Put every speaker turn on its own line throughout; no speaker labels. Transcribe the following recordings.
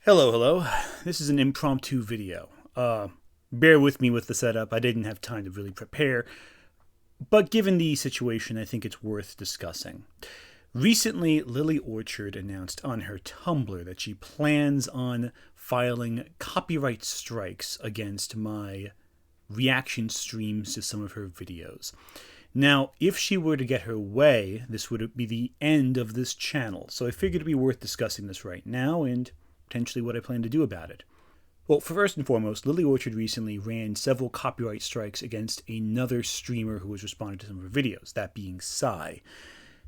Hello. This is an impromptu video. Bear with me with the setup. I didn't have time to really prepare, but given the situation, I think it's worth discussing. Recently, Lily Orchard announced on her Tumblr that she plans on filing copyright strikes against my reaction streams to some of her videos. Now, if she were to get her way, this would be the end of this channel, so I figured it'd be worth discussing this right now and potentially what I plan to do about it. Well, first and foremost, Lily Orchard recently ran several copyright strikes against another streamer who was responding to some of her videos, that being Sai.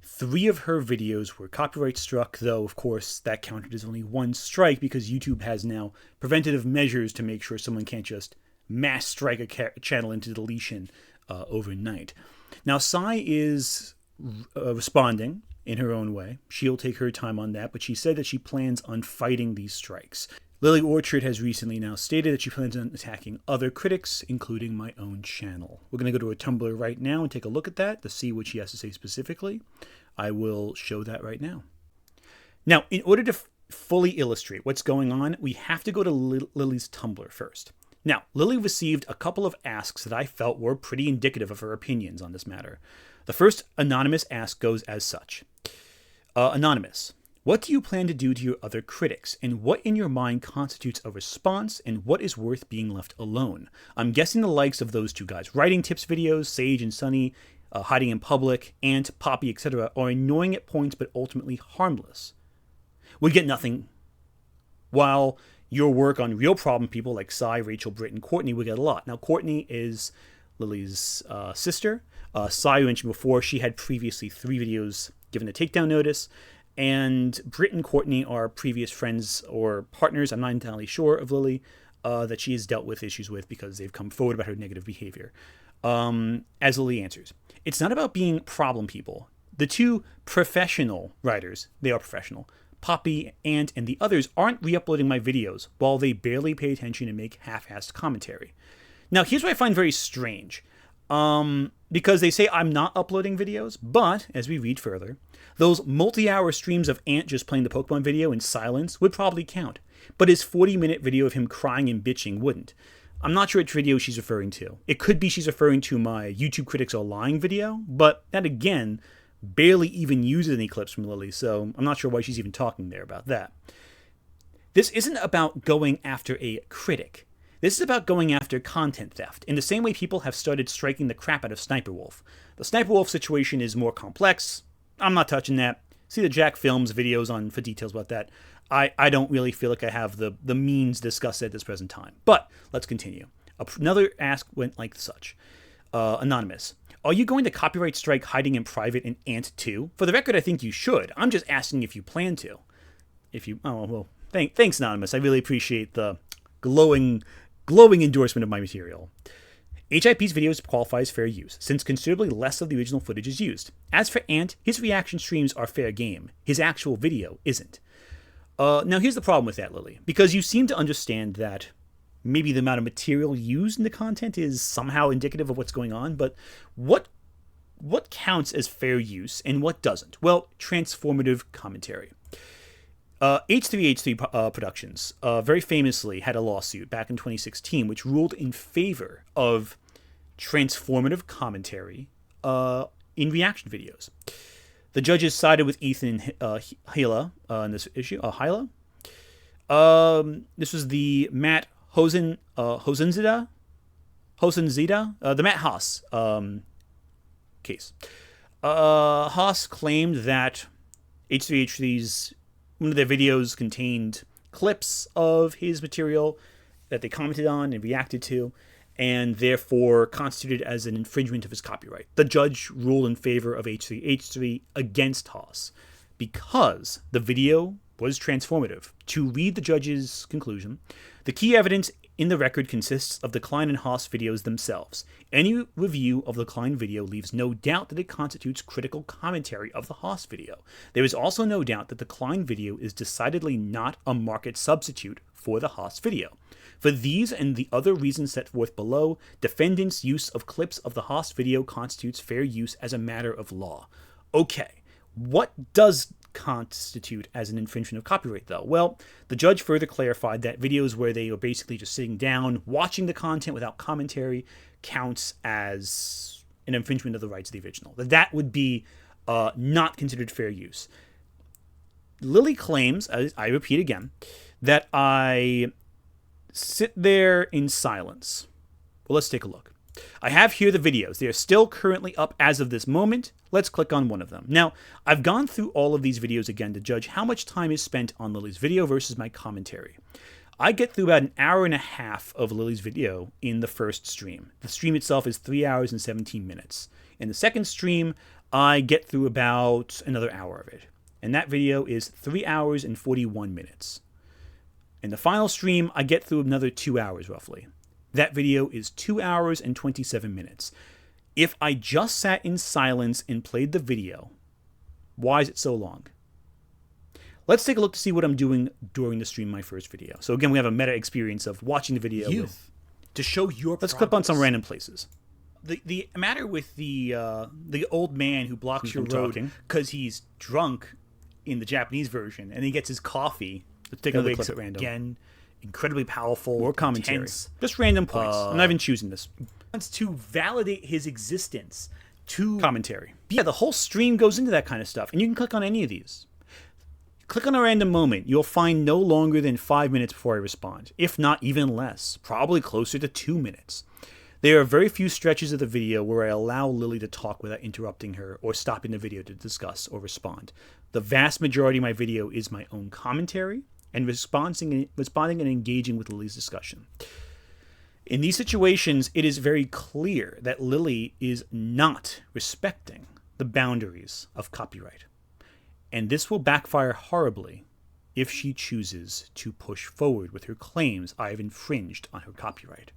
3 of her videos were copyright struck, though, of course, that counted as only 1 strike because YouTube has now preventative measures to make sure someone can't just mass strike a channel into deletion overnight. Now, Sai is responding in her own way. She'll take her time on that, but she said that she plans on fighting these strikes. Lily Orchard has recently now stated that she plans on attacking other critics, including my own channel. We're going to go to her Tumblr right now and take a look at that to see what she has to say specifically. I will show that right now. Now, in order to fully illustrate what's going on, we have to go to Lily's Tumblr first. Now, Lily received a couple of asks that I felt were pretty indicative of her opinions on this matter. The first anonymous ask goes as such. Anonymous, what do you plan to do to your other critics, and what in your mind constitutes a response, and what is worth being left alone? I'm guessing the likes of those 2 guys, writing tips videos, Sage and Sunny, hiding in public, Ant, Poppy, etc., are annoying at points but ultimately harmless. We get nothing, while your work on real problem people like Sai, Rachel, Britt, and Courtney would get a lot. Now, Courtney is Lily's sister. Sai, you mentioned before, she had previously 3 videos given a takedown notice, and Britt and Courtney are previous friends or partners, I'm not entirely sure, of Lily, that she has dealt with issues with because they've come forward about her negative behavior. As Lily answers, it's not about being problem people. The 2 professional writers, they are professional, Poppy, Ant, and the others aren't re-uploading my videos, while they barely pay attention and make half-assed commentary. Now, here's what I find very strange. Because they say I'm not uploading videos, but, as we read further, those multi-hour streams of Ant just playing the Pokemon video in silence would probably count, but his 40-minute video of him crying and bitching wouldn't. I'm not sure which video she's referring to. It could be she's referring to my YouTube Critics Are Lying video, but that, again, barely even uses any clips from Lily, so I'm not sure why she's even talking there about that. This isn't about going after a critic. This is about going after content theft, in the same way people have started striking the crap out of Sniper Wolf. The Sniper Wolf situation is more complex. I'm not touching that. See the Jack Films videos for details about that. I don't really feel like I have the means to discuss it at this present time. But let's continue. Another ask went like such. Anonymous, are you going to copyright strike Hiding in Private in Ant 2? For the record, I think you should. I'm just asking if you plan to. Thanks, Anonymous. I really appreciate the glowing endorsement of my material. HIP's videos qualify as fair use, since considerably less of the original footage is used. As for Ant, his reaction streams are fair game. His actual video isn't. Now here's the problem with that, Lily, because you seem to understand that maybe the amount of material used in the content is somehow indicative of what's going on, but what counts as fair use and what doesn't? Well, transformative commentary. H3H3 Productions very famously had a lawsuit back in 2016 which ruled in favor of transformative commentary in reaction videos. The judges sided with Ethan Hila in this issue. Hila. This was the Matt Hosenzida, the Matt Haas case. Haas claimed that H3H3's one of their videos contained clips of his material that they commented on and reacted to, and therefore constituted as an infringement of his copyright. The judge ruled in favor of H3H3 against Haas because the video was transformative. To read the judge's conclusion, the key evidence in the record consists of the Klein and Haas videos themselves. Any review of the Klein video leaves no doubt that it constitutes critical commentary of the Haas video. There is also no doubt that the Klein video is decidedly not a market substitute for the Haas video. For these and the other reasons set forth below, defendants' use of clips of the Haas video constitutes fair use as a matter of law. Okay, what does constitute as an infringement of copyright, though? Well, the judge further clarified that videos where they are basically just sitting down, watching the content without commentary, counts as an infringement of the rights of the original. That would be not considered fair use. Lily claims, I repeat again, that I sit there in silence. Well, let's take a look. I have here the videos. They are still currently up as of this moment. Let's click on one of them. Now, I've gone through all of these videos again to judge how much time is spent on Lily's video versus my commentary. I get through about an hour and a half of Lily's video in the first stream. The stream itself is 3 hours and 17 minutes. In the second stream, I get through about another hour of it. And that video is 3 hours and 41 minutes. In the final stream, I get through another 2 hours roughly. That video is 2 hours and 27 minutes. If I just sat in silence and played the video, why is it so long? Let's take a look to see what I'm doing during the stream of my first video. So again, we have a meta experience of watching the video
to show your
Let's click on some random places. The matter with the old man who blocks your road because he's drunk in the Japanese version, and he gets his coffee. Let's take another clip at random.
Again, incredibly powerful.
Or commentary.
Intense.
Just random points. I'm not even choosing this.
Wants to validate his existence. To
commentary. Yeah, the whole stream goes into that kind of stuff, and you can click on any of these. Click on a random moment. You'll find no longer than 5 minutes before I respond, if not even less, probably closer to 2 minutes. There are very few stretches of the video where I allow Lily to talk without interrupting her or stopping the video to discuss or respond. The vast majority of my video is my own commentary and responding and engaging with Lily's discussion. In these situations, it is very clear that Lily is not respecting the boundaries of copyright. And this will backfire horribly if she chooses to push forward with her claims I have infringed on her copyright.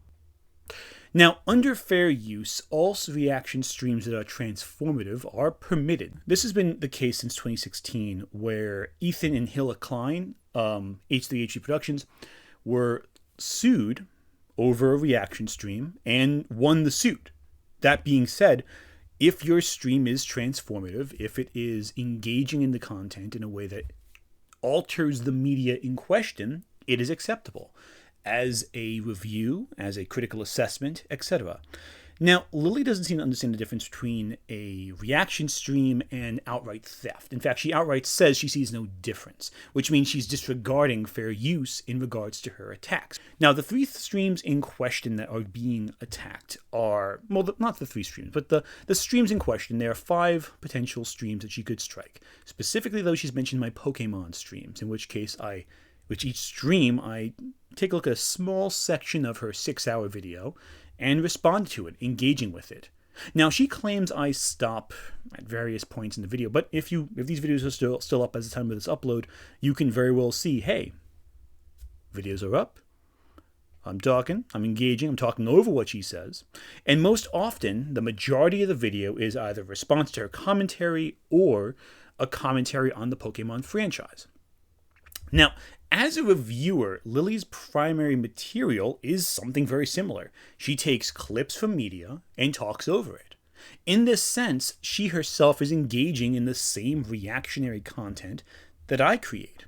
Now, under fair use, all reaction streams that are transformative are permitted. This has been the case since 2016, where Ethan and Hilla Klein, H3H3 Productions, were sued over a reaction stream and won the suit. That being said, if your stream is transformative, if it is engaging in the content in a way that alters the media in question, it is acceptable as a review, as a critical assessment, etc. Now, Lily doesn't seem to understand the difference between a reaction stream and outright theft. In fact, she outright says she sees no difference, which means she's disregarding fair use in regards to her attacks. Now, the three streams in question that are being attacked are, well, not the three streams, but the streams in question. There are 5 potential streams that she could strike. Specifically, though, she's mentioned my Pokemon streams, in which case each stream, I take a look at a small section of her 6-hour video and respond to it, engaging with it. Now, she claims I stop at various points in the video, but if these videos are still up as the time of this upload, you can very well see, hey, videos are up, I'm talking, I'm engaging, I'm talking over what she says, and most often, the majority of the video is either a response to her commentary or a commentary on the Pokemon franchise. Now, as a reviewer, Lily's primary material is something very similar. She takes clips from media and talks over it. In this sense, she herself is engaging in the same reactionary content that I create.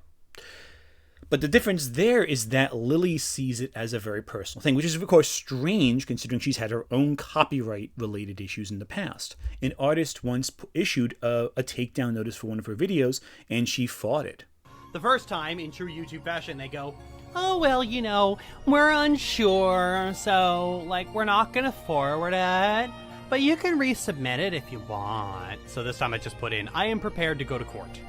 But the difference there is that Lily sees it as a very personal thing, which is, of course, strange considering she's had her own copyright-related issues in the past. An artist once issued a takedown notice for one of her videos, and she fought it.
The first time, in true YouTube fashion, they go, oh, well, you know, we're unsure, so, we're not gonna forward it, but you can resubmit it if you want. So this time I just put in, I am prepared to go to court.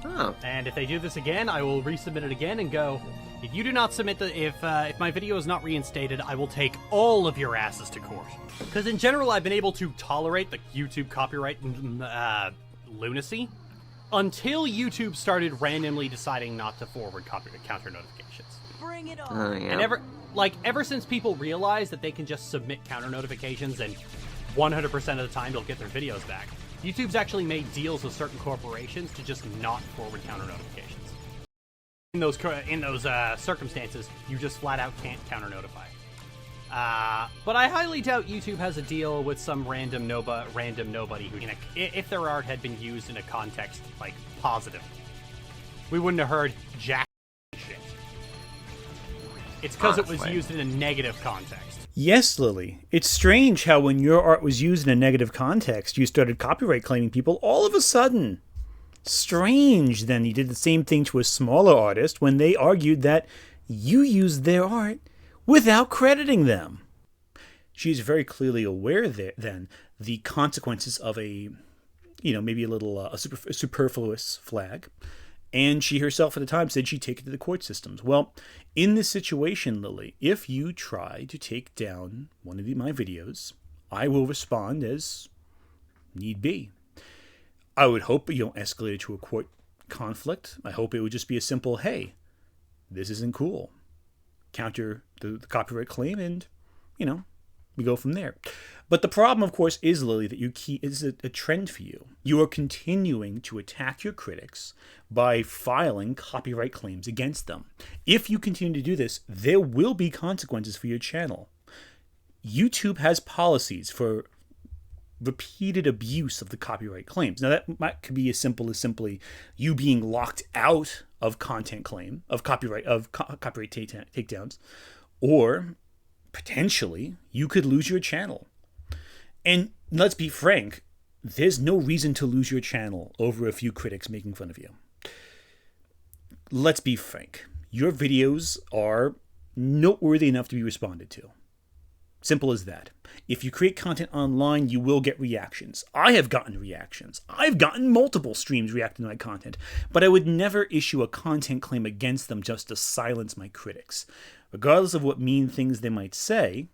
Oh.
And if they do this again, I will resubmit it again and go, if you do not submit if my video is not reinstated, I will take all of your asses to court. Because in general, I've been able to tolerate the YouTube copyright lunacy, until YouTube started randomly deciding not to forward counter notifications.
Bring it on.
Oh, yeah.
And ever since people realized that they can just submit counter notifications and 100% of the time they'll get their videos back, YouTube's actually made deals with certain corporations to just not forward counter notifications. In those circumstances, you just flat out can't counter notify. But I highly doubt YouTube has a deal with some random nobody who, if their art had been used in a context, like, positive, we wouldn't have heard jack shit. It's because it was used in a negative context.
Yes, Lily. It's strange how when your art was used in a negative context, you started copyright claiming people all of a sudden. Strange, then you did the same thing to a smaller artist when they argued that you used their art without crediting them. She is very clearly aware then the consequences of maybe a little a superfluous flag. And she herself at the time said she'd take it to the court systems. Well, in this situation, Lily, if you try to take down one of my videos, I will respond as need be. I would hope you don't escalate it to a court conflict. I hope it would just be a simple, hey, this isn't cool. Counter the copyright claim and, we go from there. But the problem, of course, is, Lily, that is a trend for you. You are continuing to attack your critics by filing copyright claims against them. If you continue to do this, there will be consequences for your channel. YouTube has policies for repeated abuse of the copyright claims. Now, that could be as simple as simply you being locked out of content claim, of copyright takedowns, or potentially you could lose your channel. And let's be frank, there's no reason to lose your channel over a few critics making fun of you. Let's be frank, your videos are noteworthy enough to be responded to. Simple as that. If you create content online, you will get reactions. I have gotten reactions. I've gotten multiple streams reacting to my content, but I would never issue a content claim against them just to silence my critics. Regardless of what mean things they might say,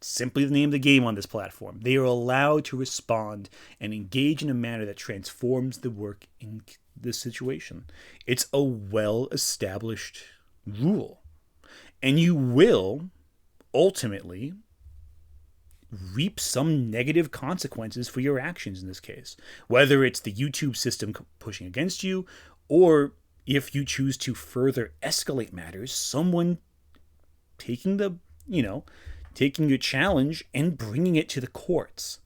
simply the name of the game on this platform. They are allowed to respond and engage in a manner that transforms the work in this situation. It's a well-established rule. And you will ultimately reap some negative consequences for your actions in this case. Whether it's the YouTube system pushing against you, or if you choose to further escalate matters, someone taking your challenge and bringing it to the courts.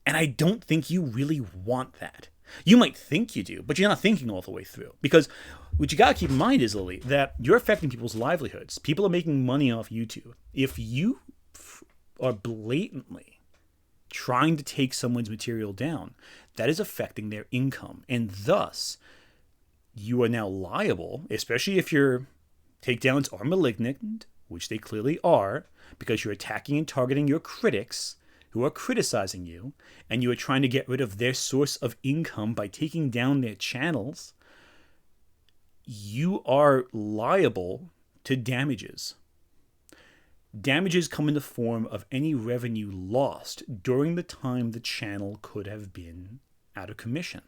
And I don't think you really want that. You might think you do, but you're not thinking all the way through. Because what you got to keep in mind is, Lily, that you're affecting people's livelihoods. People are making money off YouTube. If you are blatantly trying to take someone's material down, that is affecting their income. And thus, you are now liable, especially if your takedowns are malignant, which they clearly are, because you're attacking and targeting your critics who are criticizing you, and you are trying to get rid of their source of income by taking down their channels. You are liable to damages. Damages come in the form of any revenue lost during the time the channel could have been out of commission.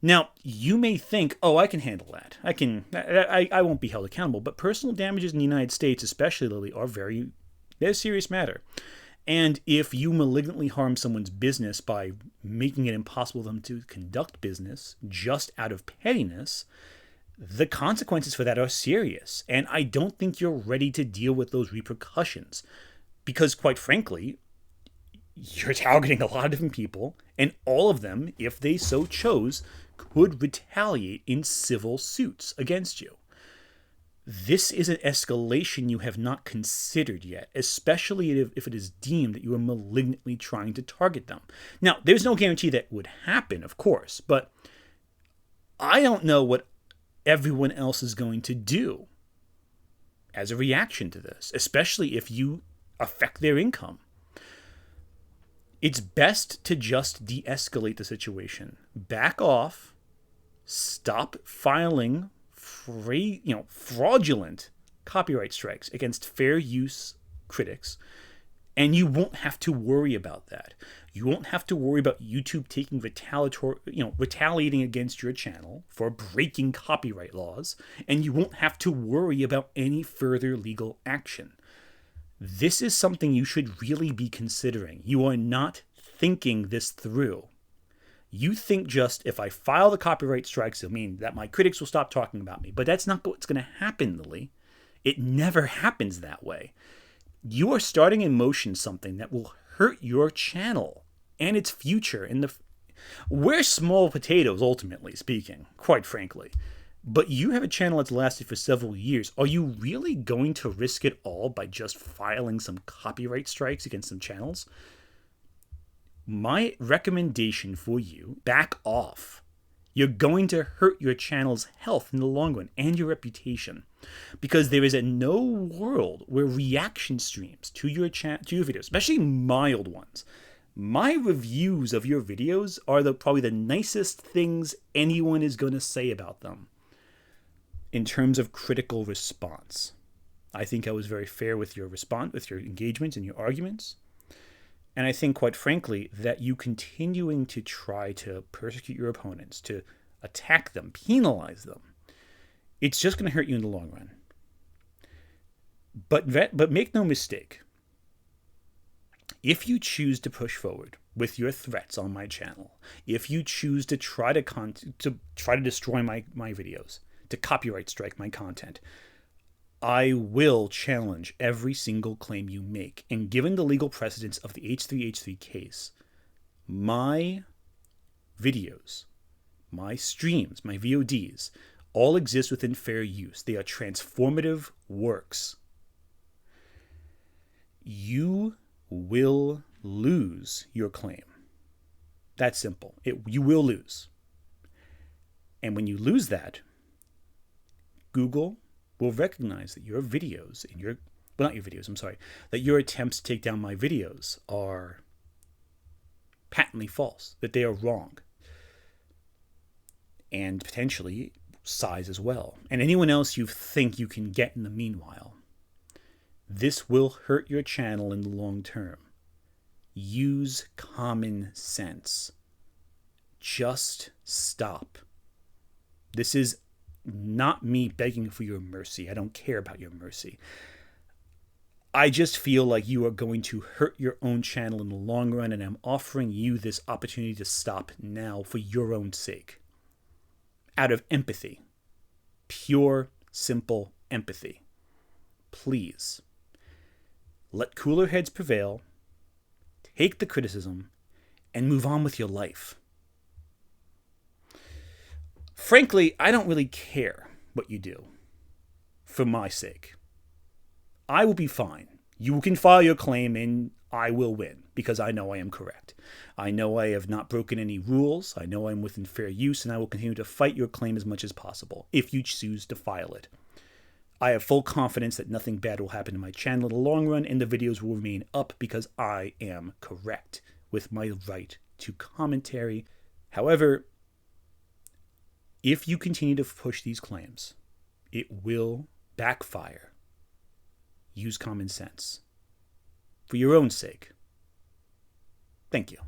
Now, you may think, I can handle that. I won't be held accountable. But personal damages in the United States, especially, Lily, they're a serious matter. And if you malignantly harm someone's business by making it impossible for them to conduct business just out of pettiness, the consequences for that are serious. And I don't think you're ready to deal with those repercussions. Because, quite frankly, you're targeting a lot of different people, and all of them, if they so chose, could retaliate in civil suits against you. This is an escalation you have not considered yet, especially if it is deemed that you are malignantly trying to target them. Now, there's no guarantee that would happen, of course, but I don't know what everyone else is going to do as a reaction to this, especially if you affect their income. It's best to just de-escalate the situation. Back off. Stop filing fraudulent copyright strikes against fair use critics, and you won't have to worry about that. You won't have to worry about YouTube taking retaliating against your channel for breaking copyright laws, and you won't have to worry about any further legal action. This is something you should really be considering. You are not thinking this through. You think just, if I file the copyright strikes, it'll mean that my critics will stop talking about me. But that's not what's going to happen, Lily. It never happens that way. You are starting in motion something that will hurt your channel and its future in the... We're small potatoes, ultimately speaking, quite frankly. But you have a channel that's lasted for several years. Are you really going to risk it all by just filing some copyright strikes against some channels? My recommendation for you, back off. You're going to hurt your channel's health in the long run and your reputation. Because there is no world where reaction streams to your videos, especially mild ones. My reviews of your videos are probably the nicest things anyone is going to say about them in terms of critical response. I think I was very fair with your response, with your engagements and your arguments. And I think, quite frankly, that you continuing to try to persecute your opponents, to attack them, penalize them, it's just going to hurt you in the long run. But make no mistake. If you choose to push forward with your threats on my channel, if you choose to try to destroy my videos, to copyright strike my content, I will challenge every single claim you make. And given the legal precedence of the H3H3 case, my videos, my streams, my VODs, all exist within fair use. They are transformative works. You will lose your claim. That's simple. You will lose. And when you lose that, Google will recognize that your videos that your attempts to take down my videos are patently false, that they are wrong. And potentially size as well. And anyone else you think you can get in the meanwhile. This will hurt your channel in the long term. Use common sense. Just stop. This is not me begging for your mercy. I don't care about your mercy. I just feel like you are going to hurt your own channel in the long run, and I'm offering you this opportunity to stop now for your own sake. Out of empathy. Pure, simple empathy. Please. Let cooler heads prevail, take the criticism, and move on with your life. Frankly, I don't really care what you do for my sake. I will be fine. You can file your claim and I will win because I know I am correct. I know I have not broken any rules. I know I'm within fair use, and I will continue to fight your claim as much as possible if you choose to file it. I have full confidence that nothing bad will happen to my channel in the long run, and the videos will remain up because I am correct with my right to commentary. However, if you continue to push these claims, it will backfire. Use common sense. For your own sake. Thank you.